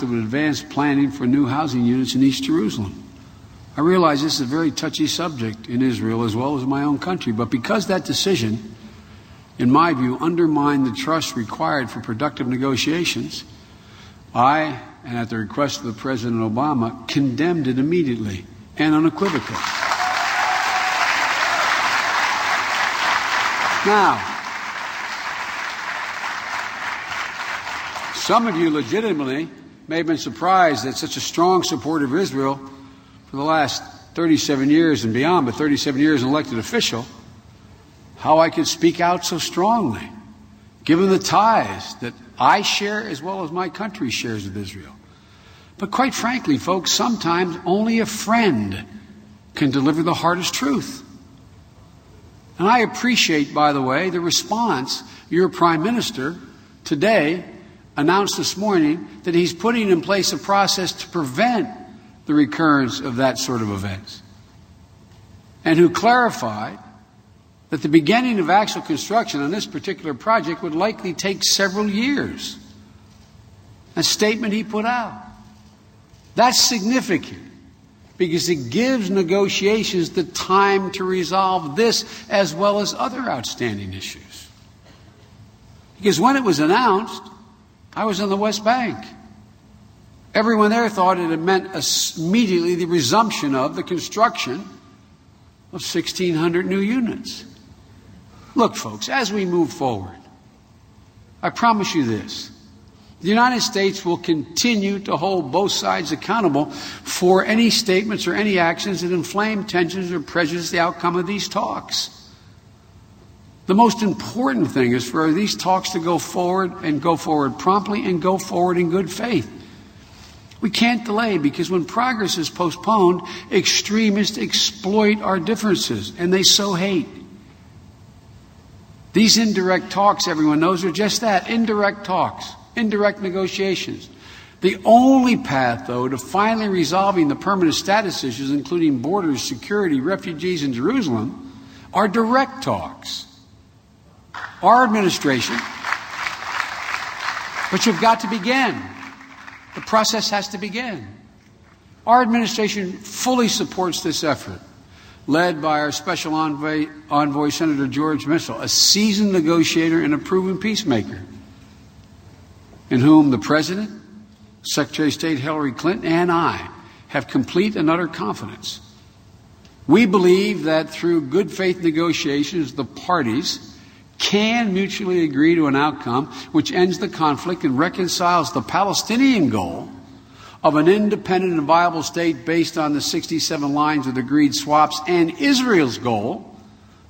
announced it would advance planning for new housing units in East Jerusalem. I realize this is a very touchy subject in Israel as well as my own country, but because that decision, in my view, undermined the trust required for productive negotiations, I, and at the request of the President Obama, condemned it immediately and unequivocally. Now, some of you legitimately may have been surprised that such a strong supporter of Israel for the last 37 years and beyond, but 37 years as an elected official, how I could speak out so strongly, given the ties that I share as well as my country shares with Israel. But quite frankly, folks, sometimes only a friend can deliver the hardest truth. And I appreciate, by the way, the response your Prime Minister today announced this morning that he's putting in place a process to prevent the recurrence of that sort of events, and who clarified that the beginning of actual construction on this particular project would likely take several years. A statement he put out. That's significant because it gives negotiations the time to resolve this as well as other outstanding issues. Because when it was announced, I was on the West Bank. Everyone there thought it had meant immediately the resumption of the construction of 1,600 new units. Look, folks, as we move forward, I promise you this. The United States will continue to hold both sides accountable for any statements or any actions that inflame tensions or prejudice the outcome of these talks. The most important thing is for these talks to go forward and go forward promptly and go forward in good faith. We can't delay because when progress is postponed, extremists exploit our differences and they sow hate. These indirect talks, everyone knows, are just that, indirect talks, indirect negotiations. The only path, though, to finally resolving the permanent status issues, including borders, security, refugees, and Jerusalem, are direct talks. Our administration, but you've got to begin. The process has to begin. Our administration fully supports this effort, led by our Special Envoy, Senator George Mitchell, a seasoned negotiator and a proven peacemaker, in whom the President, Secretary of State Hillary Clinton, and I have complete and utter confidence. We believe that through good faith negotiations, the parties can mutually agree to an outcome which ends the conflict and reconciles the Palestinian goal of an independent and viable state based on the 67 lines of agreed swaps and Israel's goal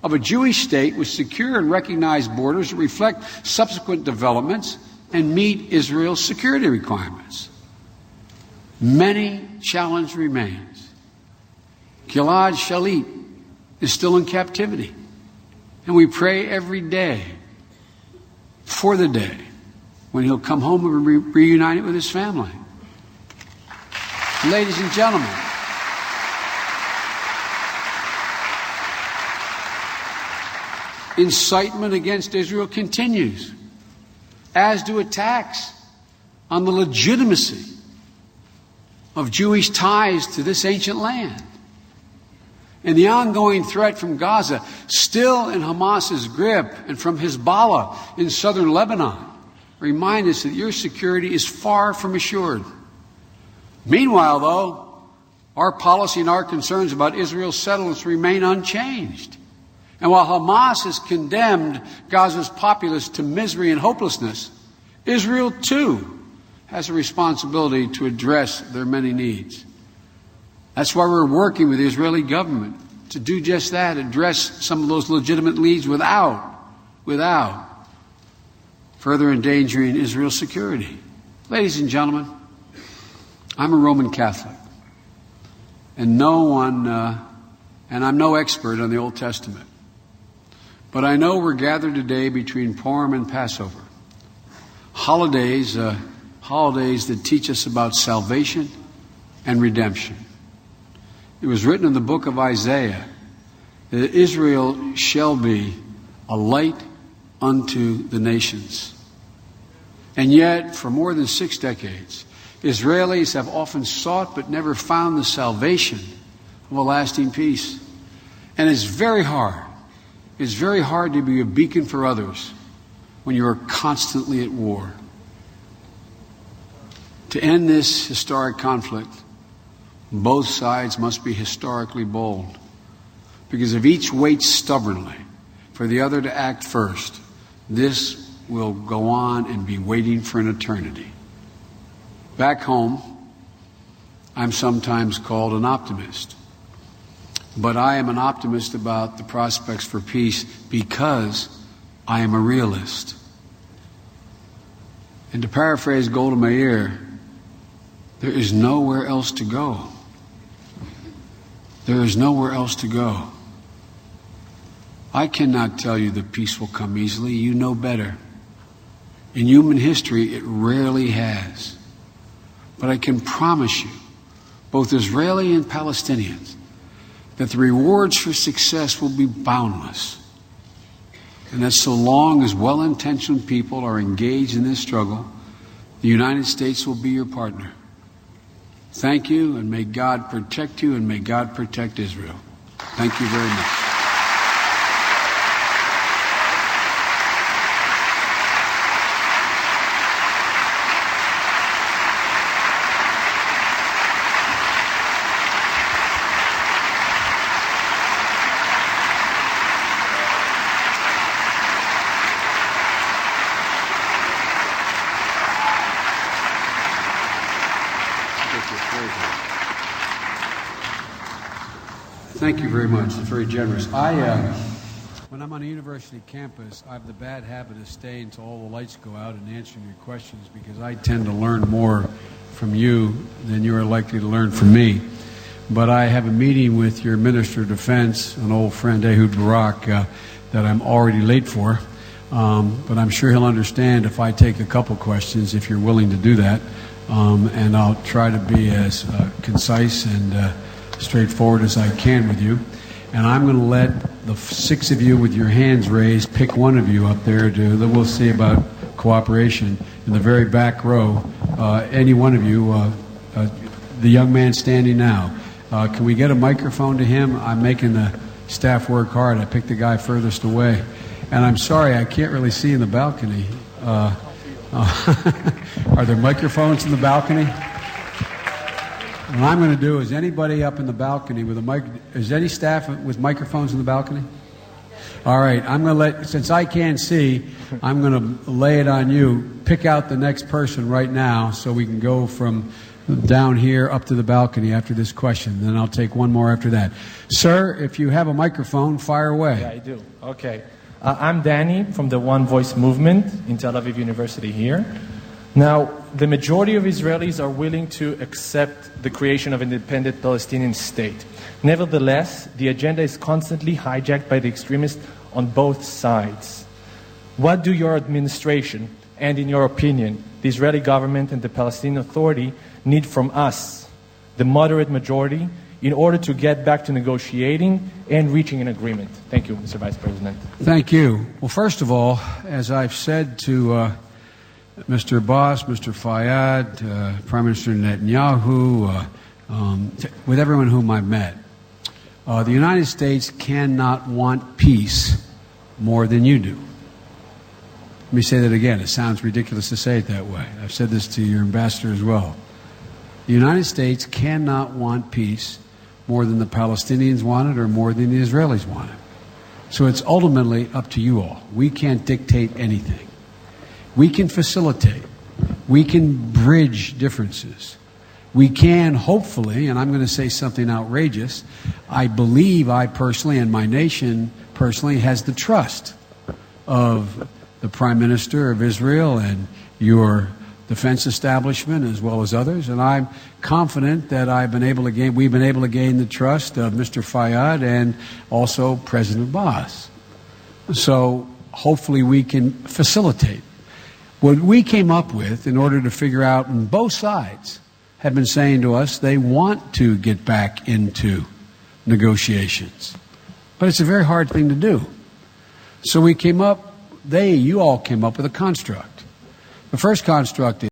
of a Jewish state with secure and recognized borders that reflect subsequent developments and meet Israel's security requirements. Many challenge remains. Gilad Shalit is still in captivity. And we pray every day for the day when he'll come home and be reunited with his family. Ladies and gentlemen, incitement against Israel continues, as do attacks on the legitimacy of Jewish ties to this ancient land. And the ongoing threat from Gaza, still in Hamas's grip, and from Hezbollah in southern Lebanon, remind us that your security is far from assured. Meanwhile, though, our policy and our concerns about Israel's settlements remain unchanged. And while Hamas has condemned Gaza's populace to misery and hopelessness, Israel, too, has a responsibility to address their many needs. That's why we're working with the Israeli government to do just that, address some of those legitimate needs without further endangering Israel's security. Ladies and gentlemen, I'm a Roman Catholic, and I'm no expert on the Old Testament. But I know we're gathered today between Purim and Passover, holidays that teach us about salvation and redemption. It was written in the book of Isaiah that Israel shall be a light unto the nations. And yet, for more than 6 decades, Israelis have often sought but never found the salvation of a lasting peace. And it's very hard. It's very hard to be a beacon for others when you are constantly at war. To end this historic conflict, both sides must be historically bold. Because if each waits stubbornly for the other to act first, this will go on and be waiting for an eternity. Back home, I'm sometimes called an optimist. But I am an optimist about the prospects for peace because I am a realist. And to paraphrase Golda Meir, there is nowhere else to go. There is nowhere else to go. I cannot tell you that peace will come easily. You know better. In human history, it rarely has. But I can promise you, both Israeli and Palestinians, that the rewards for success will be boundless. And that so long as well-intentioned people are engaged in this struggle, the United States will be your partner. Thank you, and may God protect you, and may God protect Israel. Thank you very much. Thank you very much. It's very generous. When I'm on a university campus, I have the bad habit of staying until all the lights go out and answering your questions because I tend to learn more from you than you are likely to learn from me. But I have a meeting with your Minister of Defense, an old friend, Ehud Barak, that I'm already late for. But I'm sure he'll understand if I take a couple questions, if you're willing to do that. And I'll try to be as concise and straightforward as I can with you. And I'm going to let the six of you with your hands raised pick one of you up there then we'll see about cooperation. In the very back row, any one of you, the young man standing now, can we get a microphone to him? I'm making the staff work hard. I picked the guy furthest away. And I'm sorry, I can't really see in the balcony. Are there microphones in the balcony? What I'm going to do is anybody up in the balcony with a mic, is any staff with microphones in the balcony? All right, I'm going to since I can't see, I'm going to lay it on you. Pick out the next person right now so we can go from down here up to the balcony after this question. Then I'll take one more after that. Sir, if you have a microphone, fire away. Yeah, I do. Okay. I'm Danny from the One Voice movement in Tel Aviv University here. Now, the majority of Israelis are willing to accept the creation of an independent Palestinian state. Nevertheless, the agenda is constantly hijacked by the extremists on both sides. What do your administration, and in your opinion, the Israeli government and the Palestinian Authority need from us, the moderate majority, in order to get back to negotiating and reaching an agreement? Thank you, Mr. Vice President. Thank you. Well, first of all, as I've said to Mr. Abbas, Mr. Fayyad, Prime Minister Netanyahu, with everyone whom I've met, the United States cannot want peace more than you do. Let me say that again. It sounds ridiculous to say it that way. I've said this to your ambassador as well. The United States cannot want peace more than the Palestinians want it or more than the Israelis want it. So it's ultimately up to you all. We can't dictate anything. We can facilitate. We can bridge differences. We can, hopefully, and I'm going to say something outrageous, I believe I personally and my nation personally has the trust of the Prime Minister of Israel and your defense establishment as well as others, and I'm confident that we've been able to gain the trust of Mr. Fayyad and also President Abbas. So hopefully we can facilitate. What we came up with in order to figure out, and both sides have been saying to us they want to get back into negotiations. But it's a very hard thing to do. So we came up, you all came up with a construct. The first construct